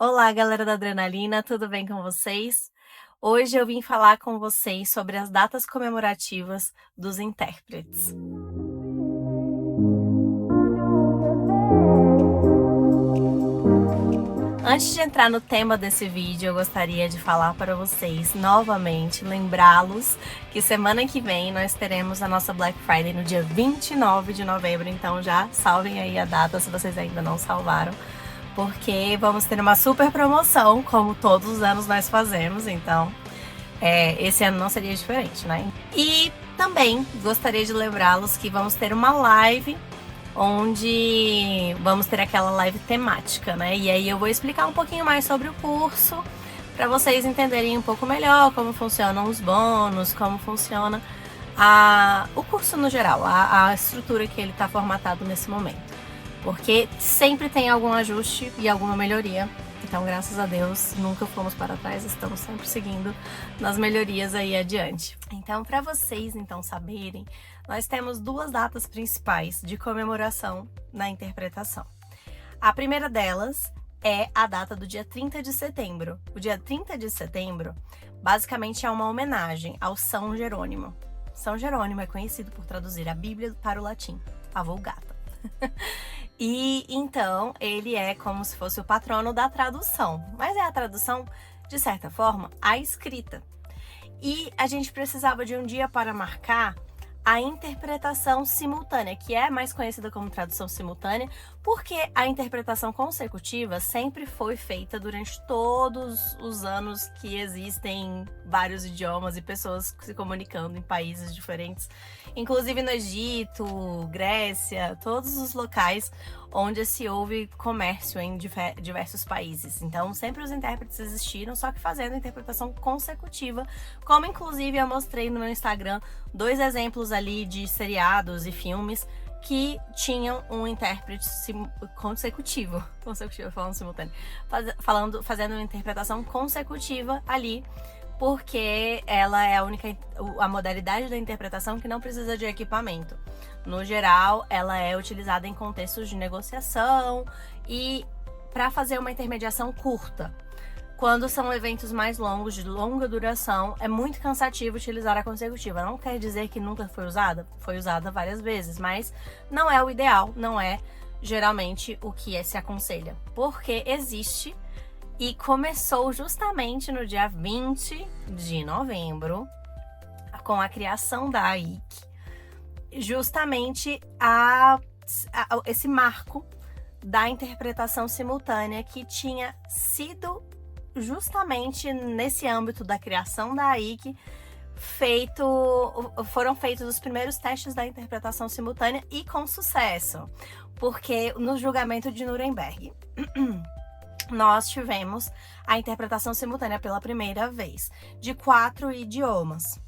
Olá, galera da Adrenalina, tudo bem com vocês? Hoje eu vim falar com vocês sobre as datas comemorativas dos intérpretes. Antes de entrar no tema desse vídeo, eu gostaria de falar para vocês novamente, lembrá-los que semana que vem nós teremos a nossa Black Friday no dia 29 de novembro, então já salvem aí a data se vocês ainda não salvaram, porque vamos ter uma super promoção, como todos os anos nós fazemos, então esse ano não seria diferente, né? E também gostaria de lembrá-los que vamos ter uma live onde vamos ter aquela live temática, né? E aí eu vou explicar um pouquinho mais sobre o curso, para vocês entenderem um pouco melhor como funcionam os bônus, como funciona o curso no geral, a estrutura que ele está formatado nesse momento. Porque sempre tem algum ajuste e alguma melhoria. Então, graças a Deus, nunca fomos para trás, estamos sempre seguindo nas melhorias aí adiante. Então, para vocês saberem, nós temos duas datas principais de comemoração na interpretação. A primeira delas é a data do dia 30 de setembro. O dia 30 de setembro, basicamente, é uma homenagem ao São Jerônimo. São Jerônimo é conhecido por traduzir a Bíblia para o latim, a Vulgata. E então ele é como se fosse o patrono da tradução, mas é a tradução, de certa forma, a escrita. E a gente precisava de um dia para marcar a interpretação simultânea, que é mais conhecida como tradução simultânea, porque a interpretação consecutiva sempre foi feita durante todos os anos que existem vários idiomas e pessoas se comunicando em países diferentes, inclusive no Egito, Grécia, todos os locais onde se houve comércio em diversos países. Então, sempre os intérpretes existiram, só que fazendo interpretação consecutiva, como inclusive eu mostrei no meu Instagram 2 exemplos ali de seriados e filmes que tinham um intérprete consecutivo, falando simultâneo, fazendo uma interpretação consecutiva ali, porque ela é a modalidade da interpretação que não precisa de equipamento. No geral, ela é utilizada em contextos de negociação e para fazer uma intermediação curta. Quando são eventos mais longos, de longa duração, é muito cansativo utilizar a consecutiva. Não quer dizer que nunca foi usada várias vezes, mas não é o ideal, não é geralmente o que se aconselha. Porque existe e começou justamente no dia 20 de novembro, com a criação da AIC, justamente esse marco da interpretação simultânea que tinha sido justamente nesse âmbito da criação da AIC, foram feitos os primeiros testes da interpretação simultânea e com sucesso, porque no julgamento de Nuremberg nós tivemos a interpretação simultânea pela primeira vez de 4 idiomas,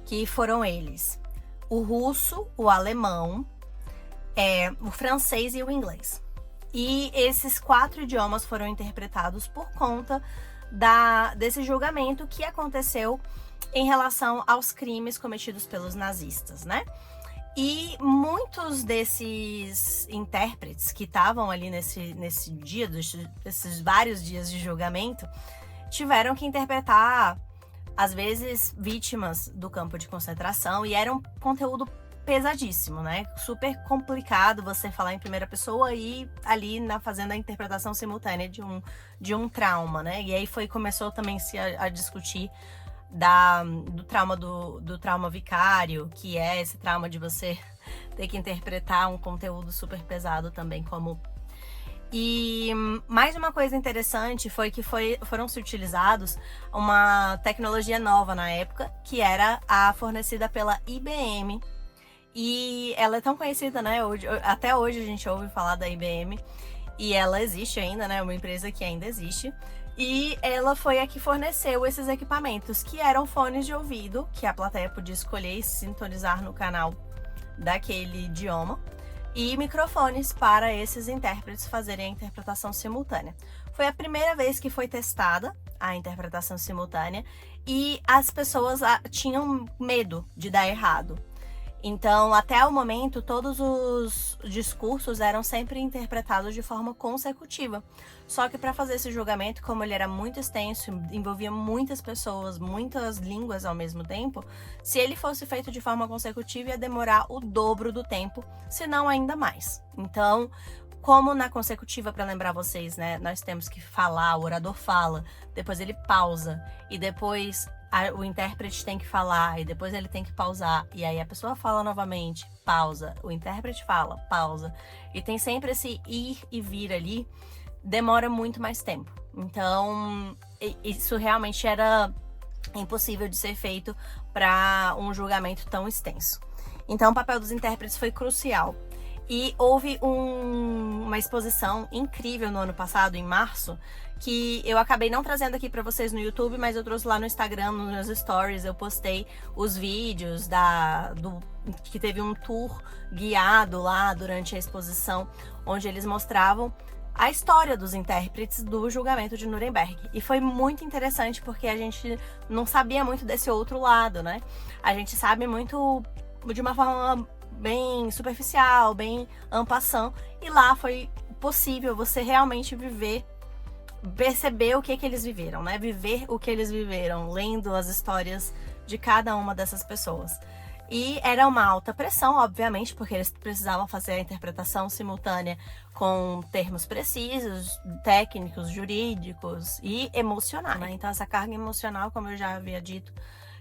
que foram eles: o russo, o alemão, o francês e o inglês. E esses 4 idiomas foram interpretados por conta desse julgamento que aconteceu em relação aos crimes cometidos pelos nazistas, né? E muitos desses intérpretes que estavam ali nesse dia, desses vários dias de julgamento, tiveram que interpretar, às vezes, vítimas do campo de concentração, e era um conteúdo pesadíssimo, né? Super complicado você falar em primeira pessoa e ali fazendo a interpretação simultânea de um trauma, né? E aí começou também a discutir do trauma vicário, que é esse trauma de você ter que interpretar um conteúdo super pesado também, E mais uma coisa interessante foi que foram-se utilizados uma tecnologia nova na época, que era a fornecida pela IBM. E ela é tão conhecida, né? Até hoje a gente ouve falar da IBM. E ela existe ainda, né? Uma empresa que ainda existe. E ela foi a que forneceu esses equipamentos, que eram fones de ouvido, que a plateia podia escolher e sintonizar no canal daquele idioma, e microfones para esses intérpretes fazerem a interpretação simultânea. Foi a primeira vez que foi testada a interpretação simultânea e as pessoas tinham medo de dar errado. Então, até o momento, todos os discursos eram sempre interpretados de forma consecutiva. Só que para fazer esse julgamento, como ele era muito extenso, envolvia muitas pessoas, muitas línguas ao mesmo tempo, se ele fosse feito de forma consecutiva, ia demorar o dobro do tempo, se não ainda mais. Então, como na consecutiva, para lembrar vocês, né, nós temos que falar, o orador fala, depois ele pausa, e depois o intérprete tem que falar, e depois ele tem que pausar, e aí a pessoa fala novamente, pausa, o intérprete fala, pausa, e tem sempre esse ir e vir ali, demora muito mais tempo. Então, isso realmente era impossível de ser feito para um julgamento tão extenso. Então, o papel dos intérpretes foi crucial. E houve uma exposição incrível no ano passado, em março, que eu acabei não trazendo aqui para vocês no YouTube, mas eu trouxe lá no Instagram, nos meus stories, eu postei os vídeos que teve um tour guiado lá durante a exposição, onde eles mostravam a história dos intérpretes do julgamento de Nuremberg. E foi muito interessante porque a gente não sabia muito desse outro lado, né? A gente sabe muito de uma forma bem superficial, bem en passant, e lá foi possível você realmente perceber o que eles viveram, né? Viver o que eles viveram, lendo as histórias de cada uma dessas pessoas. E era uma alta pressão, obviamente, porque eles precisavam fazer a interpretação simultânea com termos precisos, técnicos, jurídicos e emocionais, né? Então essa carga emocional, como eu já havia dito,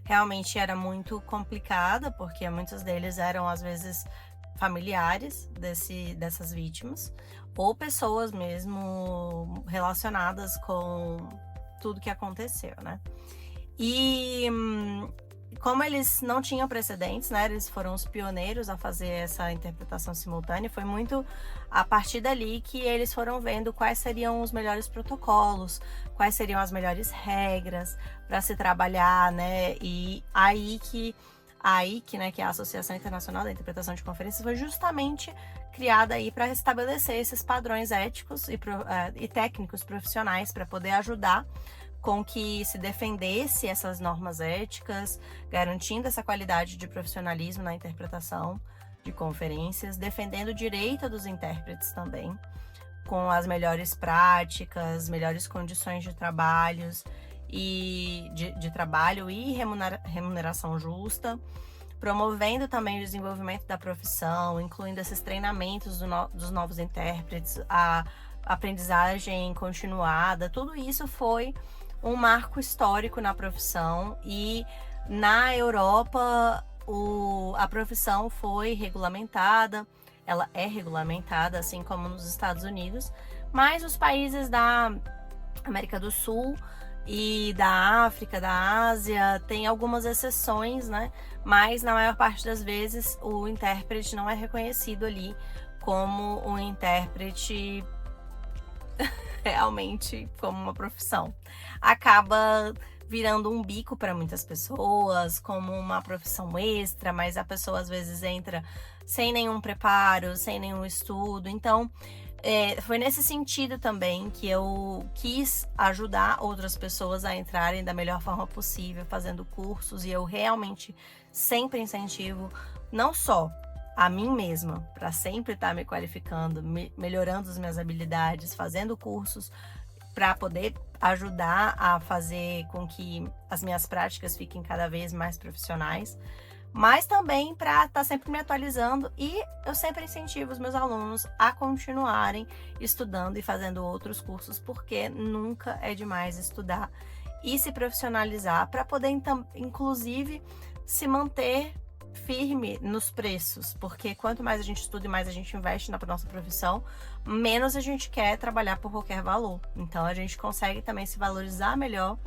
realmente era muito complicada, porque muitos deles eram, às vezes, familiares dessas vítimas, ou pessoas mesmo relacionadas com tudo que aconteceu, né? E como eles não tinham precedentes, né? Eles foram os pioneiros a fazer essa interpretação simultânea. Foi muito a partir dali que eles foram vendo quais seriam os melhores protocolos, quais seriam as melhores regras para se trabalhar, né? E a IC, né, que é a Associação Internacional da Interpretação de Conferências, foi justamente criada aí para estabelecer esses padrões éticos e técnicos profissionais para poder ajudar com que se defendesse essas normas éticas, garantindo essa qualidade de profissionalismo na interpretação de conferências, defendendo o direito dos intérpretes também, com as melhores práticas, melhores condições de trabalhos de trabalho e remuneração justa, promovendo também o desenvolvimento da profissão, incluindo esses treinamentos dos novos intérpretes, a aprendizagem continuada. Tudo isso foi um marco histórico na profissão, e na Europa a profissão foi regulamentada, ela é regulamentada, assim como nos Estados Unidos, mas os países da América do Sul e da África, da Ásia, tem algumas exceções, né? Mas na maior parte das vezes o intérprete não é reconhecido ali como um intérprete realmente como uma profissão. Acaba virando um bico para muitas pessoas, como uma profissão extra, mas a pessoa às vezes entra sem nenhum preparo, sem nenhum estudo. Então, foi nesse sentido também que eu quis ajudar outras pessoas a entrarem da melhor forma possível, fazendo cursos, e eu realmente sempre incentivo não só a mim mesma, para sempre estar me qualificando, melhorando as minhas habilidades, fazendo cursos para poder ajudar a fazer com que as minhas práticas fiquem cada vez mais profissionais, mas também para estar sempre me atualizando, e eu sempre incentivo os meus alunos a continuarem estudando e fazendo outros cursos, porque nunca é demais estudar e se profissionalizar para poder, inclusive, se manter firme nos preços, porque quanto mais a gente estuda e mais a gente investe na nossa profissão, menos a gente quer trabalhar por qualquer valor. Então a gente consegue também se valorizar melhor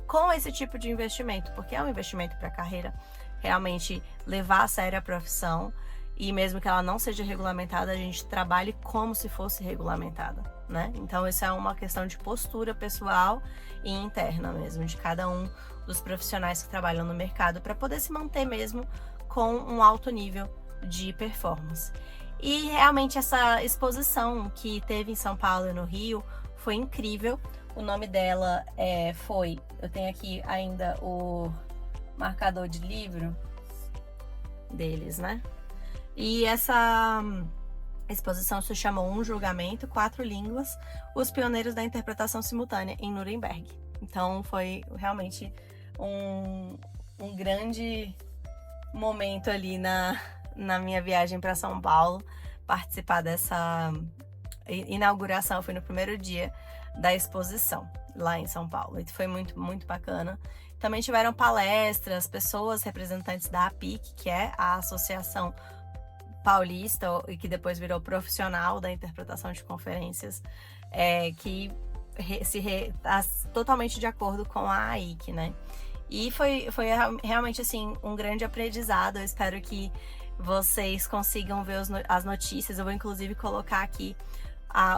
com esse tipo de investimento, porque é um investimento para a carreira, realmente levar a sério a profissão, e mesmo que ela não seja regulamentada, a gente trabalhe como se fosse regulamentada, né? Então isso é uma questão de postura pessoal e interna mesmo, de cada um dos profissionais que trabalham no mercado, para poder se manter mesmo com um alto nível de performance. E realmente essa exposição que teve em São Paulo e no Rio foi incrível. O nome dela eu tenho aqui ainda o marcador de livro, deles, né? E essa exposição se chamou Um Julgamento, 4 Línguas, os pioneiros da interpretação simultânea em Nuremberg. Então foi realmente um grande momento ali na minha viagem para São Paulo, participar dessa inauguração. Foi no primeiro dia da exposição lá em São Paulo, e foi muito, muito bacana. Também tiveram palestras, pessoas representantes da APIC, que é a Associação Paulista, e que depois virou Profissional da Interpretação de Conferências, que está totalmente de acordo com a AIC, né? E foi realmente, assim, um grande aprendizado. Eu espero que vocês consigam ver as notícias. Eu vou, inclusive, colocar aqui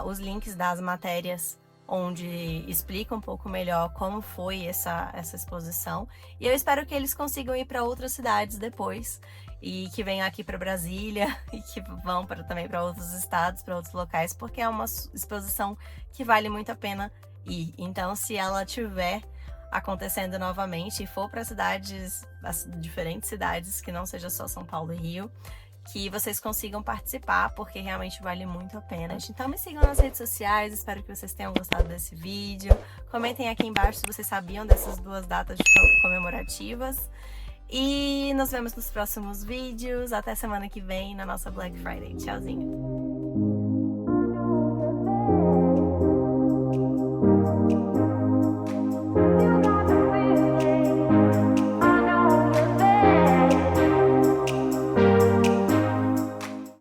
os links das matérias onde explica um pouco melhor como foi essa exposição. E eu espero que eles consigam ir para outras cidades depois, e que venham aqui para Brasília, e que vão também para outros estados, para outros locais, porque é uma exposição que vale muito a pena ir. Então, se ela tiver acontecendo novamente e for para diferentes cidades, que não seja só São Paulo e Rio, que vocês consigam participar, porque realmente vale muito a pena. Então me sigam nas redes sociais, espero que vocês tenham gostado desse vídeo. Comentem aqui embaixo se vocês sabiam dessas 2 datas comemorativas. E nos vemos nos próximos vídeos. Até semana que vem na nossa Black Friday. Tchauzinho!